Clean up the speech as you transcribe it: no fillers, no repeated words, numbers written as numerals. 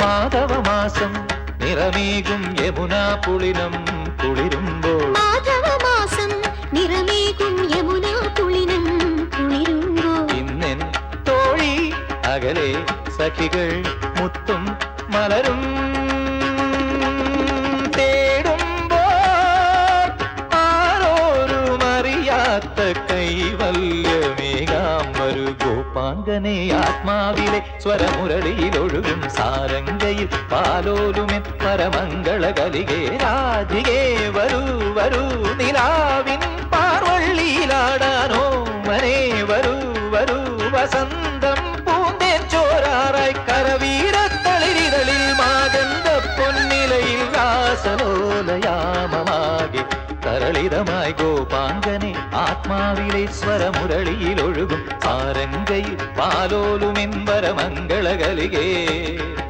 മാധവമാസം നിറമേകും യമുനാ പുളിനം കുളിരുമ്പോൾ മാധവമാസം നിറമേകും യമുനാ പുളിനം കുളിരുമ്പോൾ ഇന്നെൻ തോഴി അകലെ സഖികൾ മുത്തും മലരും തേടുമ്പോൾ ആരോരുമറിയാത്ത കൈവല്യമേകാം വരൂ ഗോപാംഗനെ ആത്മാവിലെ സ്വരമുരളിയിലൊഴുകും സാരംഗയിൽ പാലോലുമെൻ പരമംഗളകലികേ രാധികേ വരൂ വരൂ നിലാവിൻ പാർവള്ളിയിലാടാനോ മനെ വരൂ വരൂ വസന്തം പൂന്തേൻ ചോരാറായി കരവീരത്തളിരിതളിൽ മാകന്ത പൊന്നിലയിൽ രാസലോലയാമമാകെ തരളിതമായി ഗോപാംഗനെ ആത്മാവിലെ സ്വരമുരളിയിലൊഴുകും സാരംഗയിൽ പാലോലുമെൻ പരമംഗളകലികേ